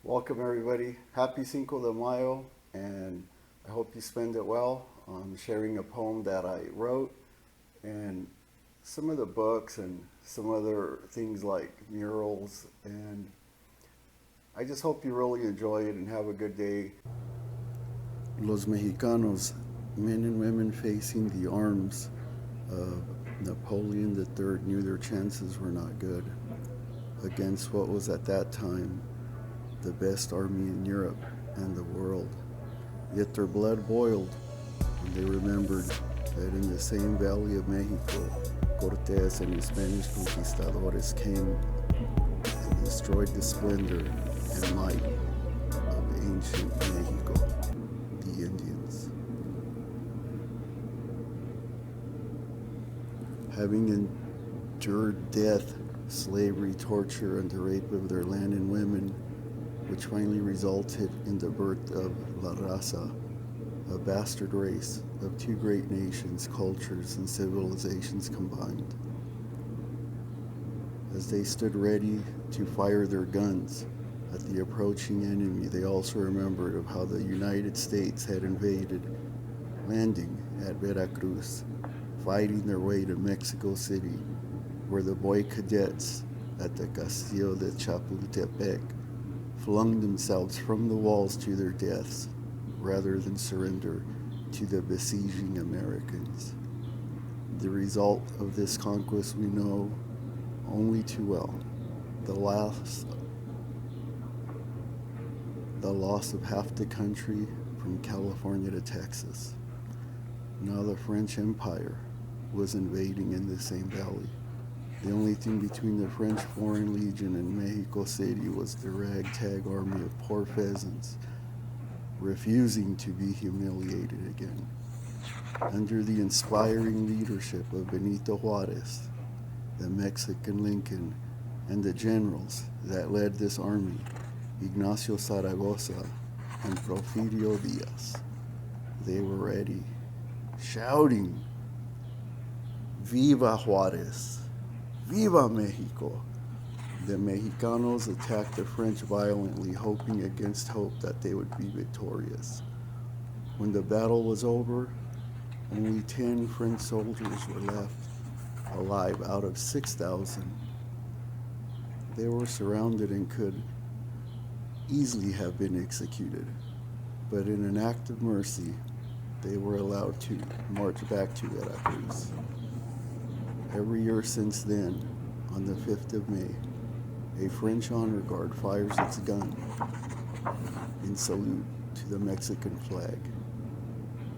Welcome everybody. Happy Cinco de Mayo, and I hope you spend it well. I'm sharing a poem that I wrote, and some of the books and some other things like murals, and I just hope you really enjoy it and have a good day. Los Mexicanos, men and women facing the arms of Napoleon III, knew their chances were not good against what was at that time the best army in Europe and the world. Yet their blood boiled when they remembered that in the same valley of Mexico, Cortés and his Spanish conquistadores came and destroyed the splendor and might of ancient Mexico, the Indians. Having endured death, slavery, torture, and the rape of their land and women, which finally resulted in the birth of La Raza, a bastard race of two great nations, cultures, and civilizations combined. As they stood ready to fire their guns at the approaching enemy, they also remembered of how the United States had invaded, landing at VeraCruz, fighting their way to Mexico City, where the boy cadets at the Castillo de Chapultepec flung themselves from the walls to their deaths rather than surrender to the besieging Americans. The result of this conquest we know only too well. The loss of half the country from California to Texas. Now the French Empire was invading in the same valley. The only thing between the French Foreign Legion and Mexico City was the ragtag army of poor peasants refusing to be humiliated again. Under the inspiring leadership of Benito Jauarez, the Mexican Lincoln, and the generals that led this army, Ignacio, Zaragoza, and Profirio, Diaz, they were ready, shouting, "Viva Juarez! Viva Mexico!" The Mexicanos attacked the French violently, hoping against hope that they would be victorious. When the battle was over, only 10 French soldiers were left alive out of 6,000. They were surrounded and could easily have been executed, but in an act of mercy, they were allowed to march back to VeraCruz. Every year since then, on the 5th of May, a French honor guard fires its gun in salute to the Mexican flag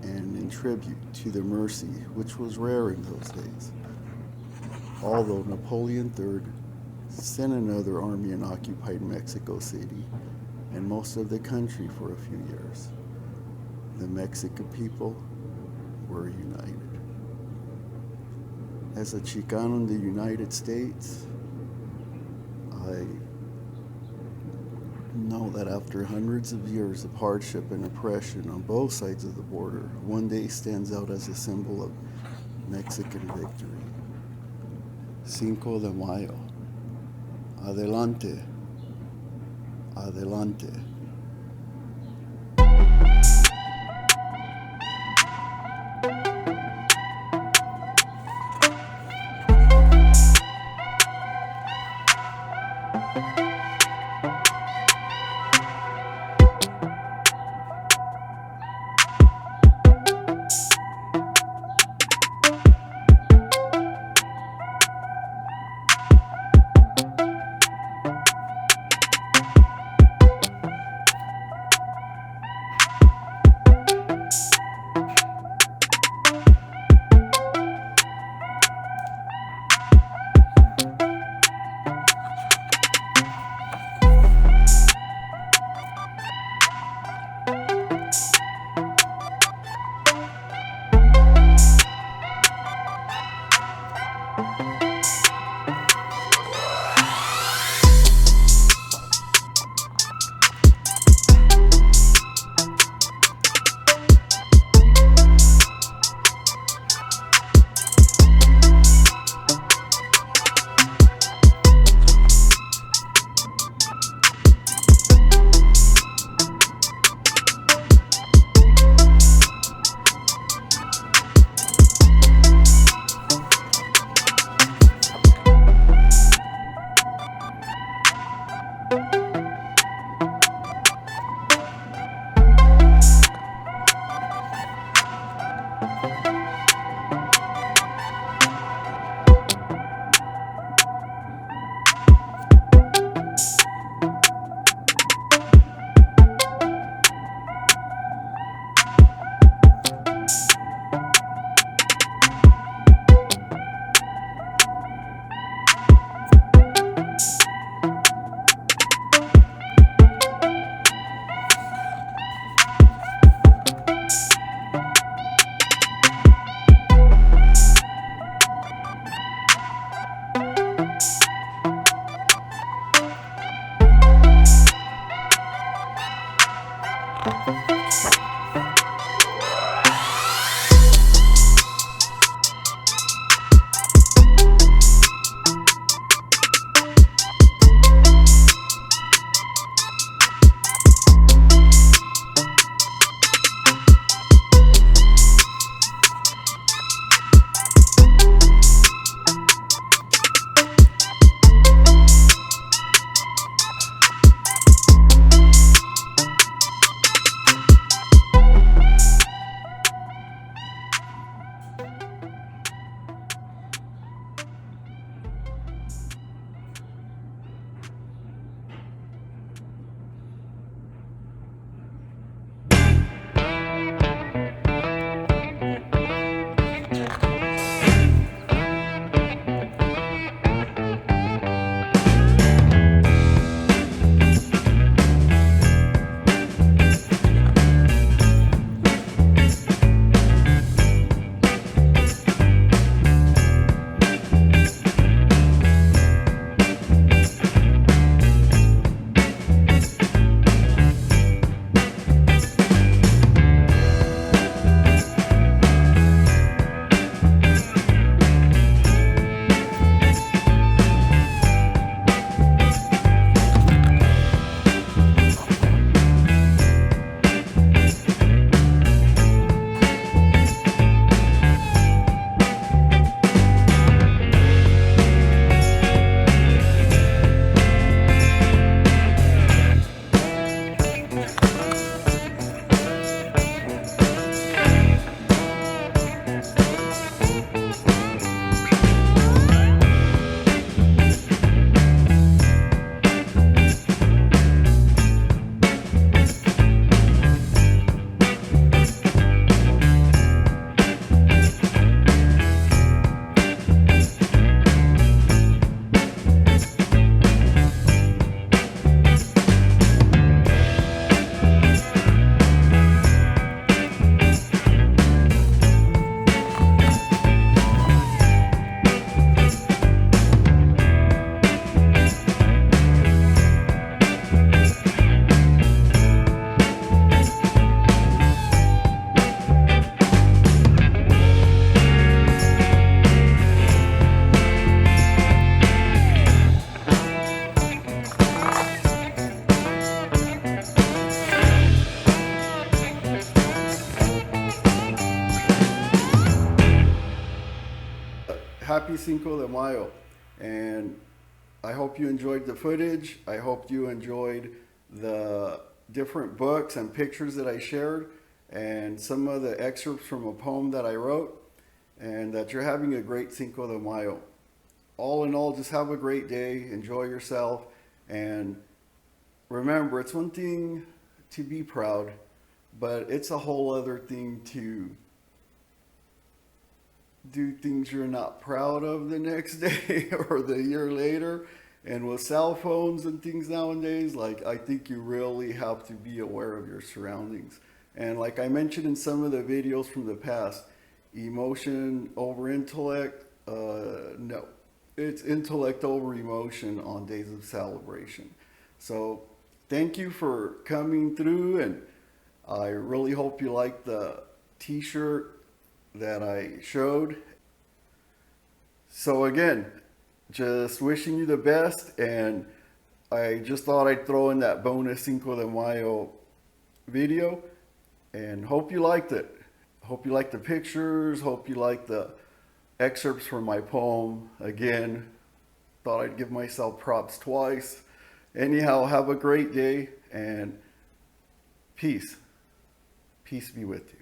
and in tribute to the mercy which was rare in those days. Although Napoleon III sent another army and occupied Mexico City and most of the country for a few years, the Mexican people were united. As a Chicano in the United States, I know that after hundreds of years of hardship and oppression on both sides of the border, one day stands out as a symbol of Mexican victory. Cinco de Mayo. Adelante. Adelante. Happy Cinco de Mayo, and I hope you enjoyed the footage. I hope you enjoyed the different books and pictures that I shared and some of the excerpts from a poem that I wrote, and that you're having a great Cinco de Mayo. All in all, just have a great day, enjoy yourself, and remember, it's one thing to be proud, but it's a whole other thing to do things you're not proud of the next day or the year later. And with cell phones and things nowadays, like, I think you really have to be aware of your surroundings. And like I mentioned in some of the videos from the past, emotion over intellect, no, it's intellect over emotion on days of celebration. So thank you for coming through, and I really hope you like the t-shirt that I showed. So again, just wishing you the best, and I just thought I'd throw in that bonus Cinco de Mayo video, and hope you liked it. Hope you liked the pictures, hope you liked the excerpts from my poem. Again, thought I'd give myself props twice. Anyhow, have a great day, and peace. Peace be with you.